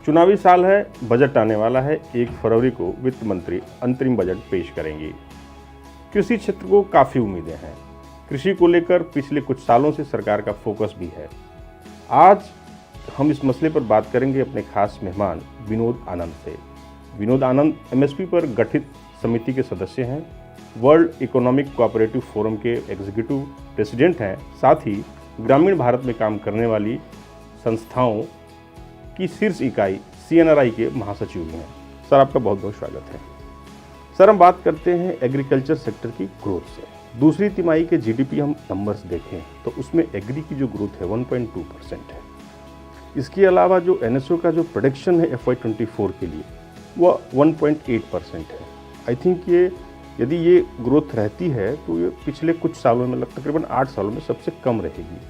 चुनावी साल है, बजट आने वाला है। 1 फरवरी को वित्त मंत्री अंतरिम बजट पेश करेंगी। कृषि क्षेत्र को काफ़ी उम्मीदें हैं। कृषि को लेकर पिछले कुछ सालों से सरकार का फोकस भी है। आज हम इस मसले पर बात करेंगे अपने खास मेहमान विनोद आनंद से। विनोद आनंद एमएसपी पर गठित समिति के सदस्य हैं, वर्ल्ड इकोनॉमिक कोऑपरेटिव फोरम के एग्जीक्यूटिव प्रेसिडेंट हैं, साथ ही ग्रामीण भारत में काम करने वाली संस्थाओं की शीर्ष इकाई CNRI के महासचिव भी हैं। सर, आपका बहुत बहुत स्वागत है। सर, हम बात करते हैं एग्रीकल्चर सेक्टर की ग्रोथ से। दूसरी तिमाही के GDP हम नंबर्स देखें तो उसमें एग्री की जो ग्रोथ है 1.2% है। इसके अलावा जो NSO का जो प्रोडक्शन है FY24 के लिए वो 1.8% है। आई थिंक यदि ये ग्रोथ रहती है तो ये पिछले कुछ सालों में तकरीबन 8 सालों में सबसे कम रहेगी।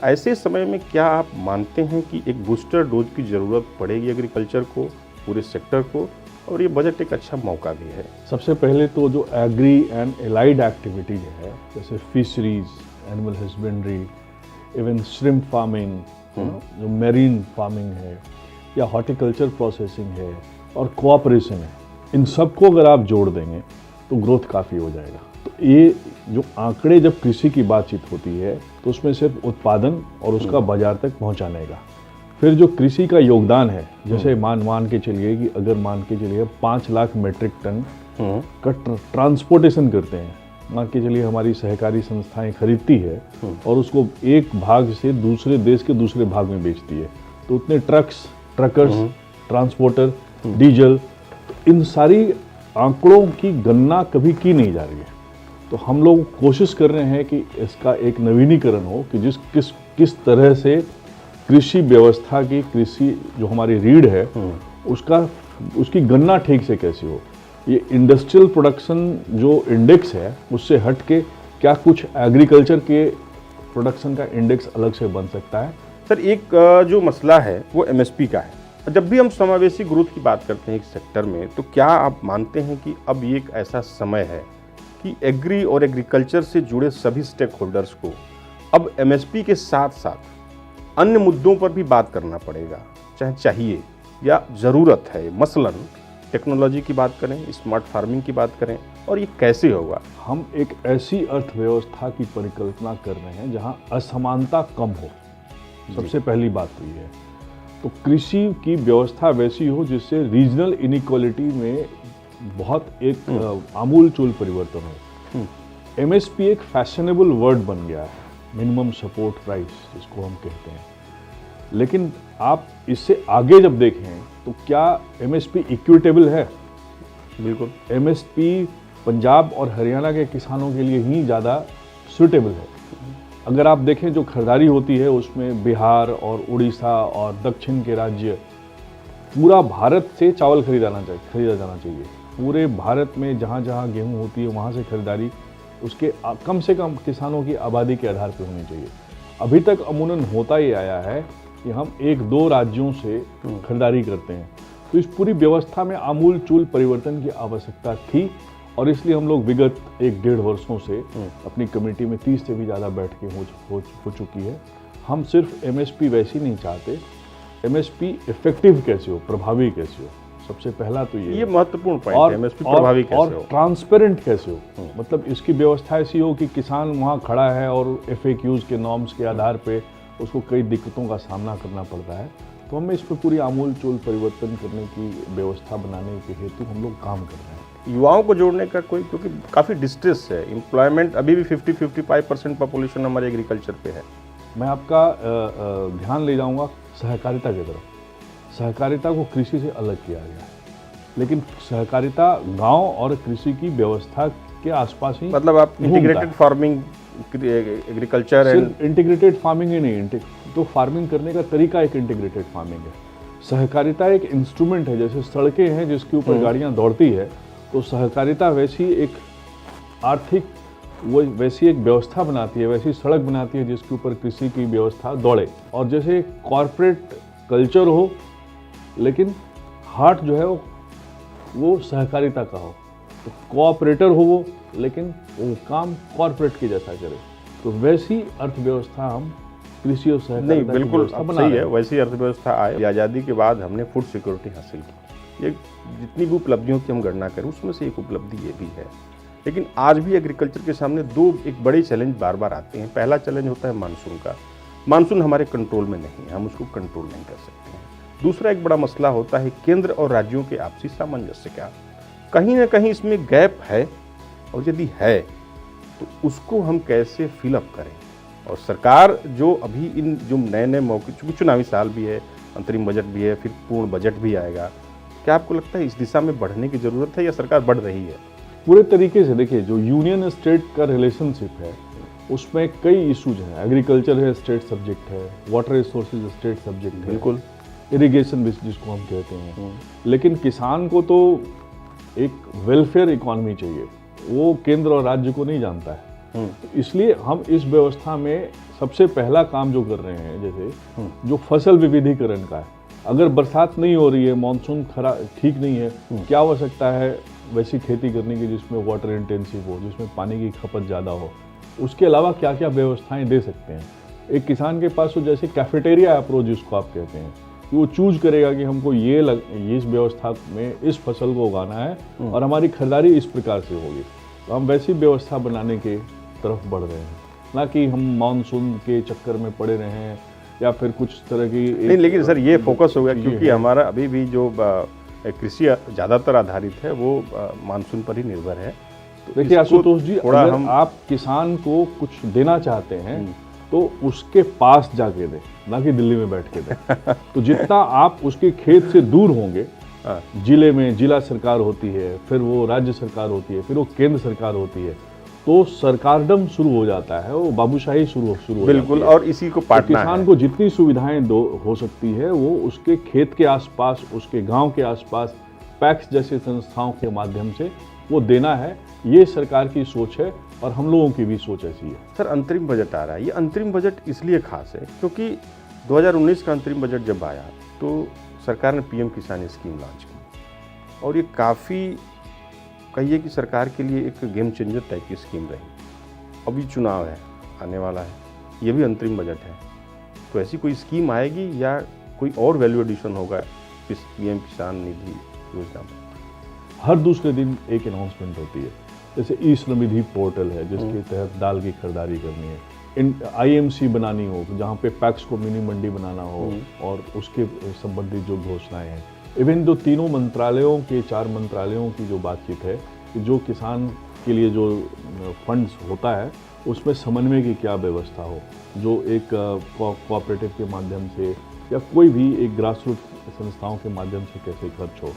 ऐसे समय में क्या आप मानते हैं कि एक बूस्टर डोज की ज़रूरत पड़ेगी एग्रीकल्चर को, पूरे सेक्टर को, और ये बजट एक अच्छा मौका भी है? सबसे पहले तो जो एग्री एंड एलाइड एक्टिविटीज है, जैसे fisheries, animal husbandry, even shrimp farming, जो मेरीन फार्मिंग है, या हॉर्टिकल्चर प्रोसेसिंग है और कोऑपरेशन है, इन सबको अगर आप जोड़ देंगे तो ग्रोथ काफ़ी हो जाएगा। तो ये जो आंकड़े जब कृषि की बातचीत होती है तो उसमें सिर्फ उत्पादन और उसका बाजार तक पहुंचाने का, फिर जो कृषि का योगदान है, जैसे मान के चलिए कि अगर मान के चलिए 5 लाख मीट्रिक टन का ट्रांसपोर्टेशन करते हैं, मान के चलिए हमारी सहकारी संस्थाएं खरीदती है और उसको एक भाग से दूसरे देश के दूसरे भाग में बेचती है, तो उतने ट्रकर्स, ट्रांसपोर्टर, डीजल, तो इन सारी आंकड़ों की गणना कभी की नहीं जा रही है। तो हम लोग कोशिश कर रहे हैं कि इसका एक नवीनीकरण हो कि किस तरह से कृषि व्यवस्था की, कृषि जो हमारी रीढ़ है उसकी गणना ठीक से कैसे हो। ये इंडस्ट्रियल प्रोडक्शन जो इंडेक्स है उससे हट के क्या कुछ एग्रीकल्चर के प्रोडक्शन का इंडेक्स अलग से बन सकता है? सर, एक जो मसला है वो MSP का है। जब भी हम समावेशी ग्रोथ की बात करते हैं एक सेक्टर में, तो क्या आप मानते हैं कि अब ये एक ऐसा समय है कि एग्री और एग्रीकल्चर से जुड़े सभी स्टेक होल्डर्स को अब MSP के साथ साथ अन्य मुद्दों पर भी बात करना पड़ेगा, चाहे चाहिए या ज़रूरत है? मसलन टेक्नोलॉजी की बात करें, स्मार्ट फार्मिंग की बात करें, और ये कैसे होगा? हम एक ऐसी अर्थव्यवस्था की परिकल्पना कर रहे हैं जहां असमानता कम हो। सबसे पहली बात तो ये है। तो कृषि की व्यवस्था वैसी हो जिससे रीजनल इनइक्वालिटी में बहुत एक आमूलचूल परिवर्तन हो। MSP एक फैशनेबल वर्ड बन गया है, मिनिमम सपोर्ट प्राइस जिसको हम कहते हैं, लेकिन आप इससे आगे जब देखें तो क्या MSP इक्विटेबल है? बिल्कुल। MSP पंजाब और हरियाणा के किसानों के लिए ही ज़्यादा सूटेबल है। अगर आप देखें जो खरीदारी होती है उसमें बिहार और उड़ीसा और दक्षिण के राज्य, पूरा भारत से चावल खरीदा जाना चाहिए। पूरे भारत में जहाँ जहाँ गेहूँ होती है वहाँ से खरीदारी उसके कम से कम किसानों की आबादी के आधार पर होनी चाहिए। अभी तक अमूमन होता ही आया है कि हम 1-2 राज्यों से खरीदारी करते हैं। तो इस पूरी व्यवस्था में आमूलचूल परिवर्तन की आवश्यकता थी और इसलिए हम लोग विगत 1-1.5 वर्षों से अपनी कमेटी में 30 से भी ज़्यादा बैठकें हो चुकी है। हम सिर्फ MSP वैसी नहीं चाहते, MSP इफेक्टिव कैसे हो, प्रभावी कैसे हो, सबसे पहला तो ये महत्वपूर्ण पॉइंट है। MSP प्रभावी कैसे हो, ट्रांसपेरेंट कैसे हो। मतलब इसकी व्यवस्था ऐसी हो कि किसान वहाँ खड़ा है और FAQs के नॉर्म्स के आधार पे उसको कई दिक्कतों का सामना करना पड़ता है। तो हमें इस पर पूरी आमूलचूल परिवर्तन करने की व्यवस्था बनाने के हेतु हम लोग काम कर रहे हैं। युवाओं को जोड़ने का कोई, क्योंकि काफ़ी डिस्ट्रेस है, एम्प्लॉयमेंट अभी भी 50-55% पॉपुलेशन हमारे एग्रीकल्चर पे है। मैं आपका ध्यान ले जाऊंगा सहकारिता की तरफ। सहकारिता को कृषि से अलग किया गया है, लेकिन सहकारिता गांव और कृषि की व्यवस्था के आसपास ही, मतलब आप इंटीग्रेटेड फार्मिंग, एग्रीकल्चर सिर्फ इंटीग्रेटेड फार्मिंग ही नहीं, तो फार्मिंग करने का तरीका एक इंटीग्रेटेड फार्मिंग है। सहकारिता एक इंस्ट्रूमेंट है, जैसे सड़कें हैं जिसके ऊपर गाड़ियां दौड़ती है, तो सहकारिता वैसी एक आर्थिक वैसी एक व्यवस्था बनाती है, वैसी सड़क बनाती है जिसके ऊपर कृषि की व्यवस्था दौड़े। और जैसे कॉरपोरेट कल्चर हो लेकिन हार्ट जो है वो सहकारिता का हो, तो कोऑपरेटर हो वो, लेकिन वो काम कॉरपोरेट के जैसा करे। तो वैसी अर्थव्यवस्था हम कृषि और नहीं, सहकारिता की बिल्कुल व्यवस्था अब बना सही रहे है। हैं। वैसी अर्थव्यवस्था आई, आज़ादी के बाद हमने फूड सिक्योरिटी हासिल की। ये जितनी भी उपलब्धियों की हम गणना करें उसमें से एक उपलब्धि ये भी है। लेकिन आज भी एग्रीकल्चर के सामने दो एक बड़े चैलेंज बार बार आते हैं। पहला चैलेंज होता है मानसून का। मानसून हमारे कंट्रोल में नहीं है, हम उसको कंट्रोल नहीं कर सकते हैं। दूसरा एक बड़ा मसला होता है केंद्र और राज्यों के आपसी सामंजस्य का। कहीं ना कहीं इसमें गैप है, और यदि है तो उसको हम कैसे फिलअप करें। और सरकार जो अभी इन जो नए नए मौके, चूँकि चुनावी साल भी है, अंतरिम बजट भी है, फिर पूर्ण बजट भी आएगा, क्या आपको लगता है इस दिशा में बढ़ने की ज़रूरत है या सरकार बढ़ रही है? पूरे तरीके से देखिए, जो यूनियन स्टेट का रिलेशनशिप है उसमें कई इश्यूज हैं। एग्रीकल्चर है, स्टेट सब्जेक्ट है, वाटर रिसोर्सेज स्टेट सब्जेक्ट है, बिल्कुल। इरिगेशन जिसको हम कहते हैं। लेकिन किसान को तो एक वेलफेयर इकोनॉमी चाहिए, वो केंद्र और राज्य को नहीं जानता है। इसलिए हम इस व्यवस्था में सबसे पहला काम जो कर रहे हैं, जैसे जो फसल विविधीकरण का है, अगर बरसात नहीं हो रही है, मानसून ठीक नहीं है, क्या आवश्यकता है वैसी खेती करने की जिसमें वाटर इंटेंसिव हो, जिसमें पानी की खपत ज़्यादा हो। उसके अलावा क्या क्या व्यवस्थाएं दे सकते हैं। एक किसान के पास तो जैसे कैफेटेरिया अप्रोच जिसको आप कहते हैं, कि वो चूज करेगा कि हमको ये इस व्यवस्था में इस फसल को उगाना है और हमारी खरीदारी इस प्रकार से होगी। तो हम वैसी व्यवस्था बनाने के तरफ बढ़ रहे हैं, ना कि हम मानसून के चक्कर में पड़े रहे हैं या फिर कुछ तरह की नहीं, लेकिन सर ये फोकस हो गया क्योंकि हमारा अभी भी जो कृषि ज़्यादातर आधारित है वो मानसून पर ही निर्भर है। तो देखिए आशुतोष जी, अगर हम आप किसान को कुछ देना चाहते हैं तो उसके पास जाके दें, ना कि दिल्ली में बैठ के दें। तो जितना आप उसके खेत से दूर होंगे, जिले में जिला सरकार होती है, फिर वो राज्य सरकार होती है, फिर वो केंद्र सरकार होती है, तो सरकारडम शुरू हो जाता है, वो बाबूशाही शुरू हो बिल्कुल जाती है। और इसी को पाटना किसान है। को जितनी सुविधाएं हो सकती है वो उसके खेत के आसपास, उसके गांव के आसपास पैक्स जैसे संस्थाओं के माध्यम से वो देना है। ये सरकार की सोच है और हम लोगों की भी सोच ऐसी है। सर अंतरिम बजट आ रहा है, ये अंतरिम बजट इसलिए खास है क्योंकि 2019 का अंतरिम बजट जब आया तो सरकार ने पीएम किसान स्कीम लॉन्च की और ये काफ़ी कहिए कि सरकार के लिए एक गेम चेंजर टाइप की स्कीम रही। अभी चुनाव है, आने वाला है, ये भी अंतरिम बजट है, तो ऐसी कोई स्कीम आएगी या कोई और वैल्यू एडिशन होगा इस पीएम किसान निधि योजना में? हर दूसरे दिन एक अनाउंसमेंट होती है, जैसे ई श्रम निधि पोर्टल है जिसके तहत दाल की खरीदारी करनी है, IMC बनानी हो जहाँ पे पैक्स को मिनी मंडी बनाना हो और उसके संबंधित जो घोषणाएं हैं। इवन जो तीनों मंत्रालयों के 4 मंत्रालयों की जो बातचीत है कि जो किसान के लिए जो फंड्स होता है उसमें समन्वय की क्या व्यवस्था हो, जो एक कोऑपरेटिव के माध्यम से या कोई भी एक ग्रासरूट संस्थाओं के माध्यम से कैसे खर्च हो।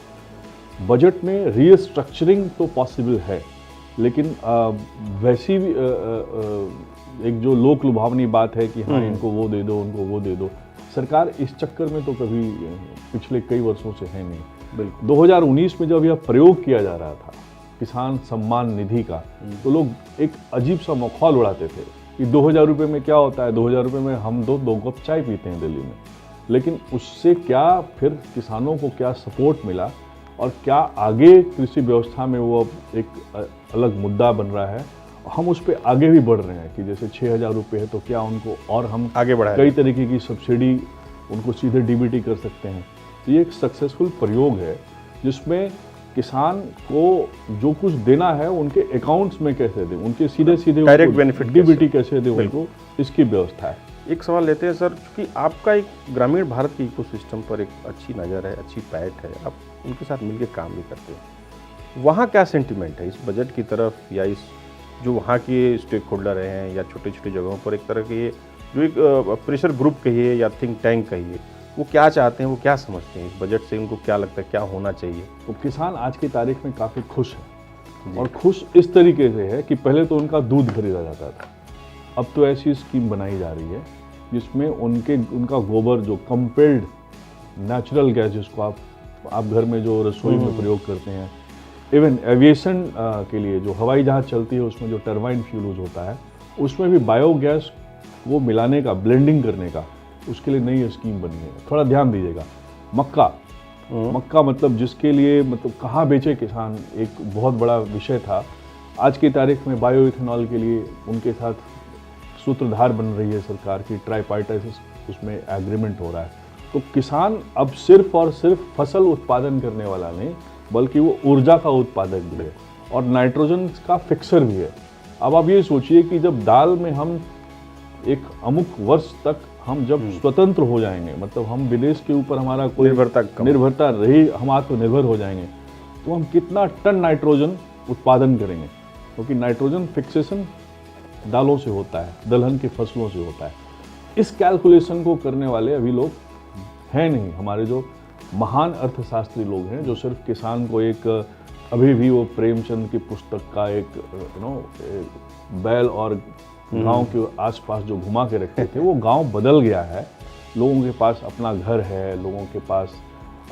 बजट में रीस्ट्रक्चरिंग तो पॉसिबल है, लेकिन वैसी भी एक जो लोक लुभावनी बात है कि हाँ इनको वो दे दो, उनको वो दे दो, सरकार इस चक्कर में तो कभी पिछले कई वर्षों से है नहीं। बिल्कुल 2019 में जब यह प्रयोग किया जा रहा था किसान सम्मान निधि का, तो लोग एक अजीब सा मखौल उड़ाते थे कि 2000 रुपये में क्या होता है, 2000 रुपये में हम दो कप चाय पीते हैं दिल्ली में। लेकिन उससे क्या फिर किसानों को क्या सपोर्ट मिला और क्या आगे कृषि व्यवस्था में वो अब एक अलग मुद्दा बन रहा है। हम उस पर आगे भी बढ़ रहे हैं कि जैसे 6000 रुपये है तो क्या उनको और हम आगे बढ़ाएं, कई तरीके की सब्सिडी उनको सीधे DBT कर सकते हैं। तो ये एक सक्सेसफुल प्रयोग है जिसमें किसान को जो कुछ देना है उनके अकाउंट्स में कैसे दें, उनके सीधे डायरेक्ट बेनिफिट DBT कैसे दें उनको, इसकी व्यवस्था है। एक सवाल लेते हैं सर, क्योंकि आपका एक ग्रामीण भारत के इकोसिस्टम पर एक अच्छी नज़र है, अच्छी पैठ है, आप उनके साथ मिलकर काम भी करते हैं। वहाँ क्या सेंटिमेंट है इस बजट की तरफ, या इस जो वहाँ के स्टेक होल्डर हैं या छोटे छोटे जगहों पर एक तरह के जो एक प्रेशर ग्रुप कहिए या थिंक टैंक कहिए, वो क्या चाहते हैं, वो क्या समझते हैं इस बजट से, उनको क्या लगता है क्या होना चाहिए? तो किसान आज की तारीख में काफ़ी खुश है और खुश इस तरीके से है कि पहले तो उनका दूध खरीदा जाता था, अब तो ऐसी स्कीम बनाई जा रही है जिसमें उनका गोबर जो कंपेल्ड नेचुरल गैस जिसको आप घर में जो रसोई में प्रयोग करते हैं, इवन एविएशन के लिए जो हवाई जहाज़ चलती है उसमें जो टरबाइन फ्यूल यूज होता है उसमें भी बायोगैस वो मिलाने का, ब्लेंडिंग करने का, उसके लिए नई स्कीम बनी है। थोड़ा ध्यान दीजिएगा। मक्का मतलब जिसके लिए मतलब कहाँ बेचे किसान, एक बहुत बड़ा विषय था। आज की तारीख में बायो इथेनॉल के लिए उनके साथ सूत्रधार बन रही है सरकार की, ट्राईपार्टाइट उसमें एग्रीमेंट हो रहा है। तो किसान अब सिर्फ और सिर्फ फसल उत्पादन करने वाला नहीं, बल्कि वो ऊर्जा का उत्पादक भी है और नाइट्रोजन का फिक्सर भी है। अब आप ये सोचिए कि जब दाल में हम एक अमुक वर्ष तक हम जब स्वतंत्र हो जाएंगे, मतलब हम विदेश के ऊपर हमारा कोई निर्भरता रही, हम आत्मनिर्भर हो जाएंगे, तो हम कितना टन नाइट्रोजन उत्पादन करेंगे, क्योंकि नाइट्रोजन फिक्सेशन दालों से होता है, दलहन की फसलों से होता है। इस कैलकुलेशन को करने वाले अभी लोग हैं नहीं। हमारे जो महान अर्थशास्त्री लोग हैं, जो सिर्फ किसान को एक अभी भी वो प्रेमचंद की पुस्तक का एक बैल और गांव के आसपास जो घुमा के रखते थे, वो गांव बदल गया है। लोगों के पास अपना घर है, लोगों के पास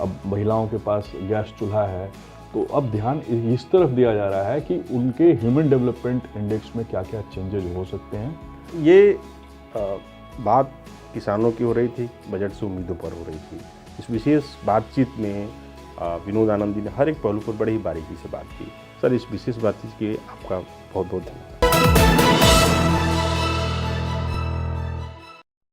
अब महिलाओं के पास गैस चूल्हा है। तो अब ध्यान इस तरफ दिया जा रहा है कि उनके ह्यूमन डेवलपमेंट इंडेक्स में क्या क्या चेंजेज हो सकते हैं। ये बात किसानों की हो रही थी, बजट से उम्मीदों पर हो रही थी। इस विशेष बातचीत में विनोद आनंद जी ने हर एक पहलू पर बड़ी ही बारीकी से बात की। सर, इस विशेष बातचीत के लिए आपका बहुत बहुत धन्यवाद।